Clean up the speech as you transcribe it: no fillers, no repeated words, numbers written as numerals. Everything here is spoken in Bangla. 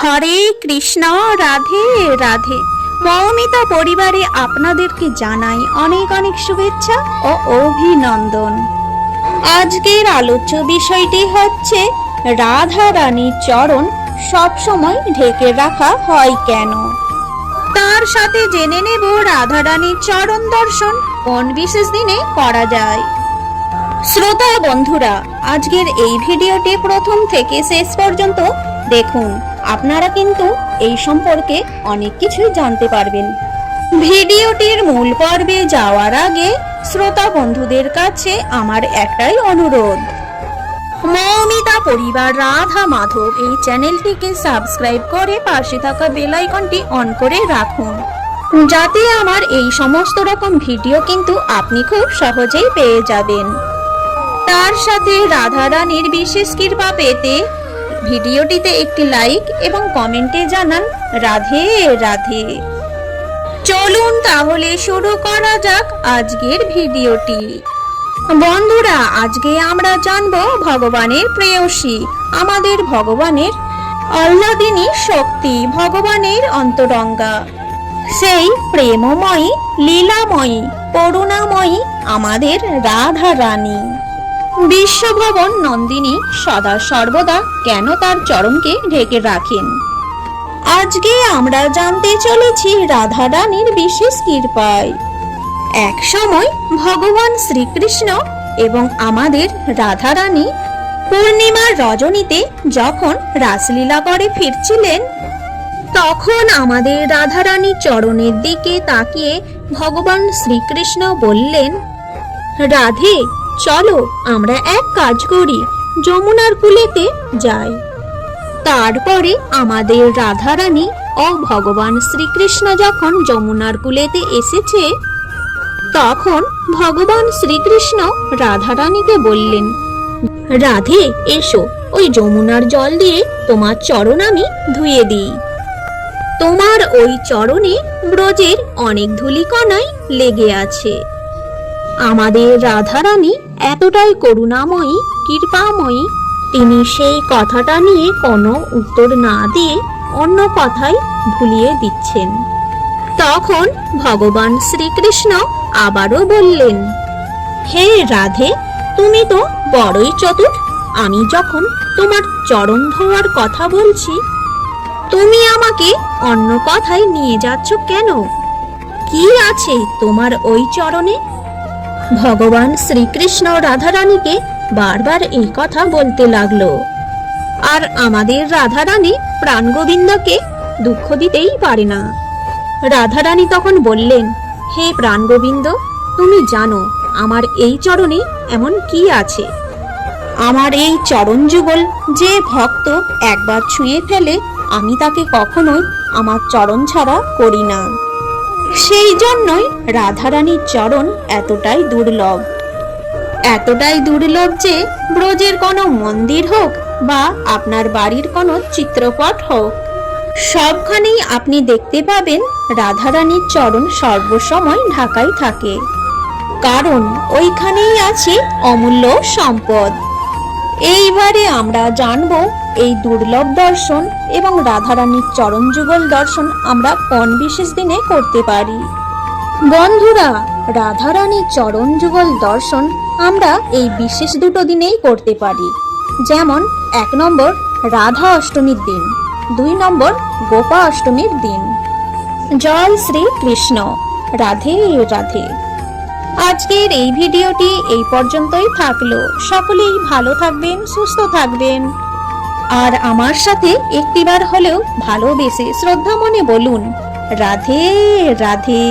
হরে কৃষ্ণ, রাধে রাধে। মৌমিতা পরিবারে আপনাদেরকে জানাই অনেক অনেক শুভেচ্ছা ও অভিনন্দন। আজকের আলোচ্য বিষয়টি হচ্ছে রাধা রানীর চরণ সবসময় ঢেকে রাখা হয় কেন। তার সাথে জেনে নেব রাধা রানীর চরণ দর্শন কোন বিশেষ দিনে করা যায়। শ্রোতা বন্ধুরা, আজকের এই ভিডিওটি প্রথম থেকে শেষ পর্যন্ত দেখুন, আপনারা কিন্তু এই সম্পর্কে অনেক কিছু জানতে পারবেন। ভিডিওটির মূল পর্বে যাওয়ার আগে শ্রোতা বন্ধুদের কাছে আমার একটাই অনুরোধ, মৌমিতা পরিবার রাধা মাধব এই চ্যানেলটিকে সাবস্ক্রাইব করে পাশে থাকা বেল আইকনটি অন করে রাখুন, যাতে আমার এই সমস্ত রকম ভিডিও কিন্তু আপনি খুব সহজেই পেয়ে যাবেন। তার সাথে রাধা রানীর বিশেষ কৃপা পেতে ভিডিওটিতে একটি লাইক এবং কমেন্টে জানান রাধে রাধে। চলুন তাহলে শুরু করা যাক আজকের ভিডিওটি। বন্ধুরা, আজকে আমরা জানবো ভগবানের প্রেয়সী, আমাদের ভগবানের আহ্লাদিনী শক্তি, ভগবানের অন্তরঙ্গা, সেই প্রেমময়ী, লীলাময়ী, করুণাময়ী আমাদের রাধা রানী। বিশ্বভবন নন্দিনী সদা সর্বদা কেন তার চরণকে ঢেকে রাখেন। আজকে আমরা জানতে চলেছি রাধা রানীর বিশেষ কৃপায়। এক সময় ভগবান শ্রীকৃষ্ণ এবং আমাদের রাধা রানী পূর্ণিমার রজনীতে যখন রাসলীলা করে ফিরছিলেন, তখন আমাদের রাধা রানীর চরণের দিকে তাকিয়ে ভগবান শ্রীকৃষ্ণ বললেন, রাধে চলো আমরা এক কাজ করি, যমুনার কূলেতে যাই। তারপরে আমাদের রাধা রানী ও ভগবান শ্রীকৃষ্ণ যখন যমুনার কূলেতে এসেছে, তখন ভগবান শ্রীকৃষ্ণ রাধা রানীকে বললেন, রাধে এসো, ওই যমুনার জল দিয়ে তোমার চরণ আমি ধুয়ে দিই। তোমার ওই চরণে ব্রজের অনেক ধূলিকণায় লেগে আছে। আমাদের রাধা রানী এতটাই করুণাময়ী, কৃপাময়ী, তিনি সেই কথাটা নিয়ে কোনো উত্তর না দিয়ে অন্য কথায় ভুলিয়ে দিচ্ছেন। তখন ভগবান শ্রীকৃষ্ণ আবারও বললেন, হে রাধে, তুমি তো বড়ই চতুর। আমি যখন তোমার চরণ ধোয়ার কথা বলছি, তুমি আমাকে অন্য কথায় নিয়ে যাচ্ছ কেন? কি আছে তোমার ওই চরণে? ভগবান শ্রীকৃষ্ণ রাধা রানীকে বারবার এই কথা বলতে লাগলো। আর আমাদের রাধা রানী প্রাণ গোবিন্দকে দুঃখ দিতেই পারে না। রাধা রানী তখন বললেন, হে প্রাণ গোবিন্দ, তুমি জানো আমার এই চরণে এমন কি আছে। আমার এই চরণ যুগল যে ভক্ত একবার ছুঁয়ে ফেলে, আমি তাকে কখনোই আমার চরণ ছাড়া করি না। সেই জন্যই রাধারানীর চরণ এতটাই দুর্লভ, এতটাই দুর্লভ যে ব্রজের কোনো মন্দির হোক বা আপনার বাড়ির কোনো চিত্রপট হোক, সবখানেই আপনি দেখতে পাবেন রাধারানীর চরণ সর্বসময় ঢাকাই থাকে, কারণ ওইখানেই আছে অমূল্য সম্পদ। এইবারে আমরা জানব এই দুর্লভ দর্শন এবং রাধারানীর চরণ যুগল দর্শন আমরা কোন বিশেষ দিনে করতে পারি। বন্ধুরা, রাধারানীর চরণ যুগল দর্শন আমরা এই বিশেষ দুটো দিনেই করতে পারি, যেমন 1 নম্বর রাধা অষ্টমীর দিন, 2 নম্বর গোপা অষ্টমীর দিন। জয় শ্রী কৃষ্ণ, রাধে রাধে। আজকের এই ভিডিওটি এই পর্যন্তই থাকলো। সকলেই ভালো থাকবেন, সুস্থ থাকবেন, আর আমার সাথে একটিবার হলেও ভালোবেসে শ্রদ্ধা মনে বলুন রাধে রাধে।